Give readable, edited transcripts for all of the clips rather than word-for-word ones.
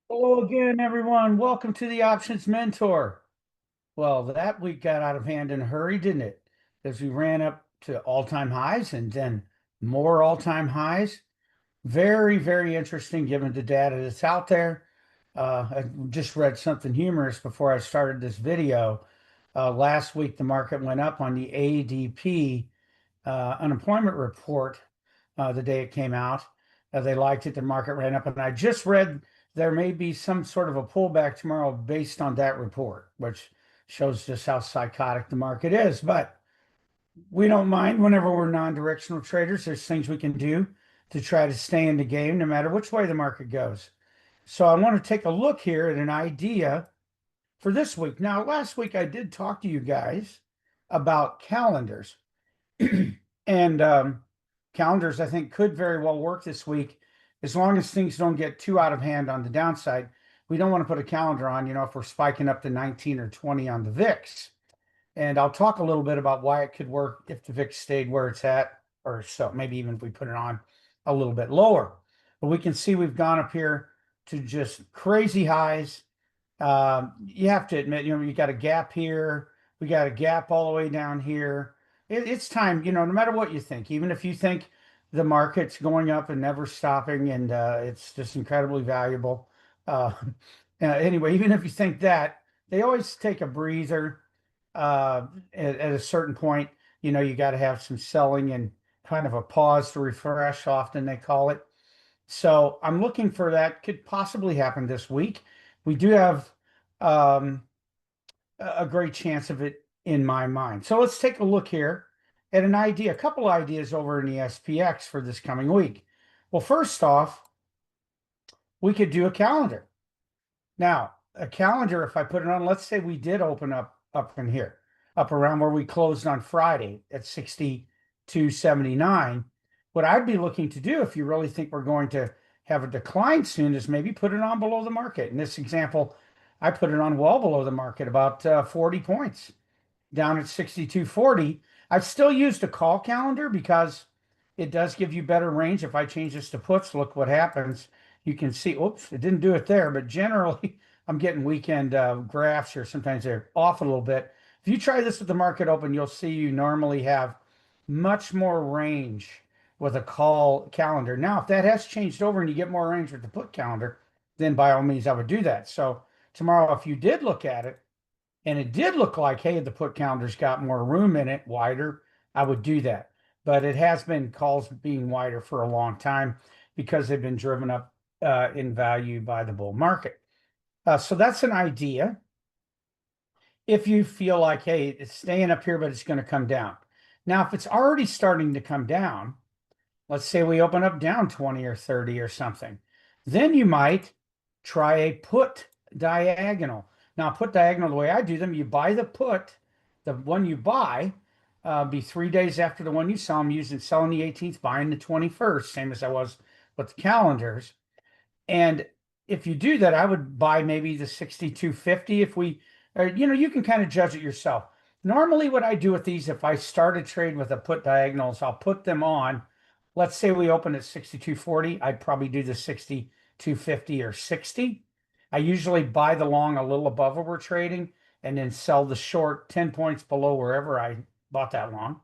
Hello again, everyone. Welcome to the Options Mentor. Well, that week got out of hand in a hurry, didn't it? As we ran up to all-time highs and then more all-time highs. Very, very interesting given the data that's out there. I just read something humorous before I started this video. Last week, the market went up on the ADP unemployment report the day it came out. They liked it. The market ran up. And I just read there may be some sort of a pullback tomorrow based on that report, which shows just how psychotic the market is. But we don't mind whenever we're non-directional traders. There's things we can do to try to stay in the game no matter which way the market goes. So I want to take a look here at an idea for this week. Now, last week I did talk to you guys about calendars. And calendars, I think, could very well work this week as long as things don't get too out of hand on the downside. We don't want to put a calendar on, if we're spiking up to 19 or 20 on the VIX. And I'll talk a little bit about why it could work if the VIX stayed where it's at, or so maybe even if we put it on a little bit lower. But we can see we've gone up here to just crazy highs. You have to admit, you got a gap here. We got a gap all the way down here. It's time, no matter what you think, even if you think the market's going up and never stopping and it's just incredibly valuable. Uh, anyway, even if you think that, they always take a breather at a certain point. You got to have some selling and kind of a pause to refresh, often they call it. So I'm looking for that. Could possibly happen this week. We do have um, a great chance of it in my mind. So let's take a look here at a couple ideas over in the SPX for this coming week. Well, first off, we could do a calendar. Now, a calendar, if I put it on, let's say we did open up in here, up around where we closed on Friday at 62.79. What I'd be looking to do, if you really think we're going to have a decline soon, is maybe put it on below the market. In this example, I put it on well below the market, about 40 points, down at 62.40. I've still used a call calendar because it does give you better range. If I change this to puts, look what happens. You can see, oops, it didn't do it there, but generally I'm getting weekend graphs here. Sometimes they're off a little bit. If you try this with the market open, you'll see you normally have much more range with a call calendar. Now, if that has changed over and you get more range with the put calendar, then by all means, I would do that. So tomorrow, if you did look at it and it did look like, hey, the put calendar's got more room in it, wider, I would do that. But it has been calls being wider for a long time because they've been driven up in value by the bull market. So that's an idea. If you feel like, hey, it's staying up here, but it's going to come down. Now, if it's already starting to come down, let's say we open up down 20 or 30 or something, then you might try a put diagonal. Now, put diagonal, the way I do them, you buy the put, the one you buy, be 3 days after the one you sell. I'm using selling the 18th, buying the 21st, same as I was with the calendars. And if you do that, I would buy maybe the 62.50 if we, or, you can kind of judge it yourself. Normally, what I do with these, if I start a trade with a put diagonals, I'll put them on. Let's say we open at 62.40, I'd probably do the 62.50 or 60. I usually buy the long a little above where we're trading and then sell the short 10 points below wherever I bought that long,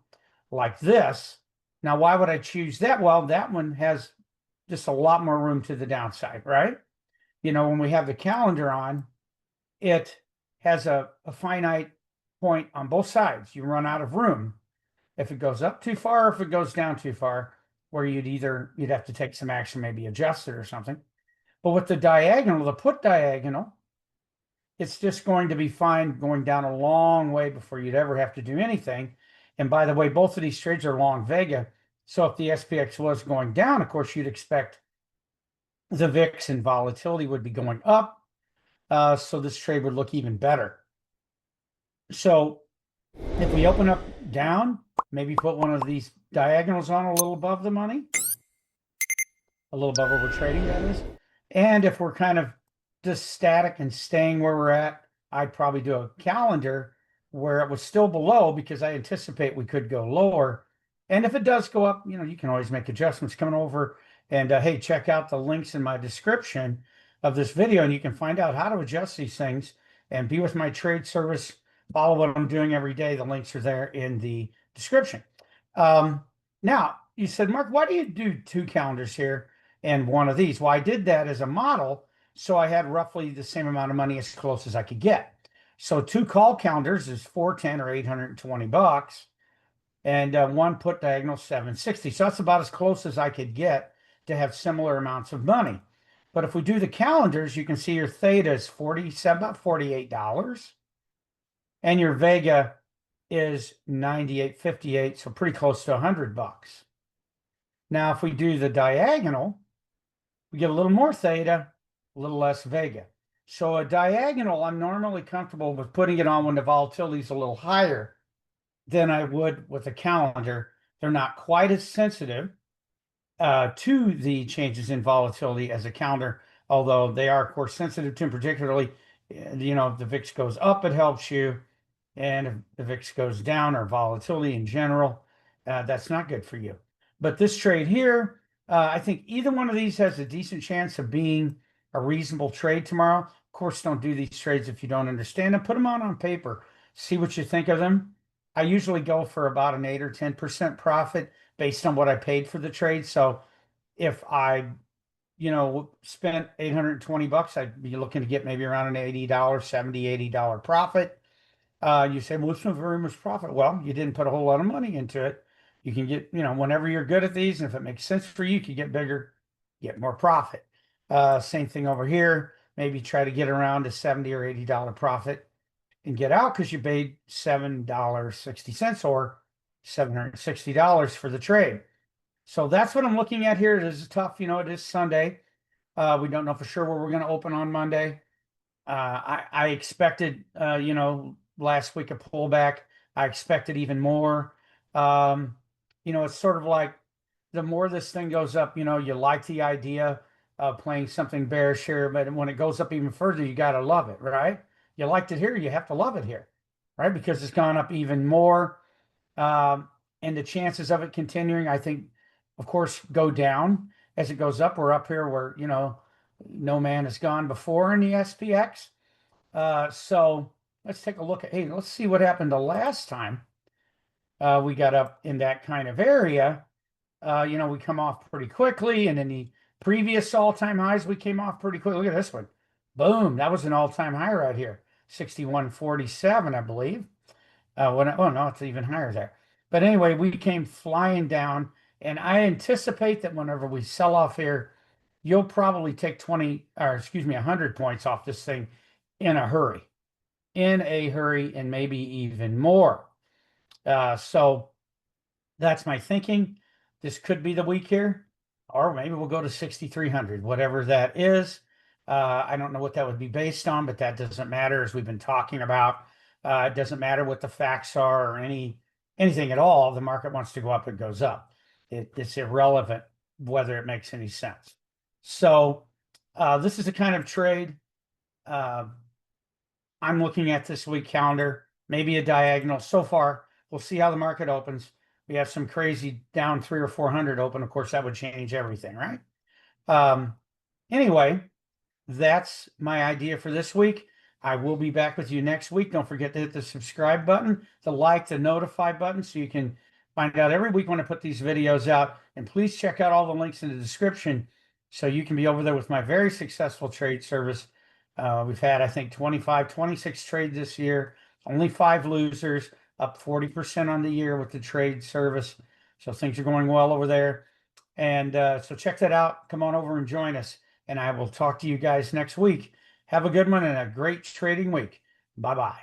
like this. Now, why would I choose that? Well, that one has just a lot more room to the downside, right? When we have the calendar on, it has a finite point on both sides. You run out of room if it goes up too far, or if it goes down too far, where you'd have to take some action, maybe adjust it or something. But with the diagonal, the put diagonal, it's just going to be fine going down a long way before you'd ever have to do anything. And by the way, both of these trades are long vega. So if the SPX was going down, of course, you'd expect the VIX and volatility would be going up. So this trade would look even better. So if we open up down, maybe put one of these diagonals on a little above the money, a little above where we're trading, that is. And if we're kind of just static and staying where we're at, I'd probably do a calendar where it was still below because I anticipate we could go lower. And if it does go up, you can always make adjustments coming over. And hey, check out the links in my description of this video, and you can find out how to adjust these things and be with my trade service. Follow what I'm doing every day. The links are there in the description. Now, you said, Mark, why do you do 2 calendars here and one of these? Well, I did that as a model, so I had roughly the same amount of money as close as I could get. So 2 call calendars is 410 or $820, and one put diagonal 760. So that's about as close as I could get to have similar amounts of money. But if we do the calendars, you can see your theta is about $48, and your vega is 98.58, so pretty close to $100. Now, if we do the diagonal, we get a little more theta, a little less vega. So a diagonal, I'm normally comfortable with putting it on when the volatility is a little higher than I would with a calendar. They're not quite as sensitive to the changes in volatility as a calendar, although they are, of course, sensitive to them, particularly, if the VIX goes up, it helps you. And if the VIX goes down, or volatility in general, that's not good for you. But this trade here, I think either one of these has a decent chance of being a reasonable trade tomorrow. Of course, don't do these trades if you don't understand them. Put them on paper. See what you think of them. I usually go for about an 8 or 10% profit based on what I paid for the trade. So if I, spent $820, I'd be looking to get maybe around an $80, $70, $80 profit. You say, well, it's not very much profit. Well, you didn't put a whole lot of money into it. You can get, whenever you're good at these, and if it makes sense for you, you can get bigger, get more profit. Same thing over here. Maybe try to get around a $70 or $80 profit and get out because you paid $7.60 or $760 for the trade. So that's what I'm looking at here. It is tough. It is Sunday. We don't know for sure where we're going to open on Monday. I expected, last week a pullback. I expected even more. It's sort of like the more this thing goes up, you like the idea of playing something bearish here, but when it goes up even further, you got to love it, right? You liked it here, you have to love it here, right? Because it's gone up even more. And the chances of it continuing, I think, of course, go down as it goes up. We're up here where, no man has gone before in the SPX. So let's take a look at, hey, let's see what happened the last time we got up in that kind of area. We come off pretty quickly, and in the previous all-time highs, we came off pretty quickly. Look at this one. Boom, that was an all-time high right here. 61.47, I believe. Oh, no, it's even higher there. But anyway, we came flying down, and I anticipate that whenever we sell off here, you'll probably take 100 points off this thing in a hurry, and maybe even more. So that's my thinking. This could be the week here, or maybe we'll go to 6,300, whatever that is. I don't know what that would be based on, but that doesn't matter, as we've been talking about. It doesn't matter what the facts are or anything at all. The market wants to go up, it goes up. It's irrelevant whether it makes any sense. So this is the kind of trade I'm looking at this week calendar, maybe a diagonal. So far, we'll see how the market opens. We have some crazy down 300 or 400 open. Of course, that would change everything, right? Anyway, that's my idea for this week. I will be back with you next week. Don't forget to hit the subscribe button, the like, the notify button, so you can find out every week when I put these videos out. And please check out all the links in the description so you can be over there with my very successful trade service. We've had, I think, 26 trades this year, only 5 losers, up 40% on the year with the trade service. So things are going well over there. And so check that out. Come on over and join us. And I will talk to you guys next week. Have a good one and a great trading week. Bye-bye.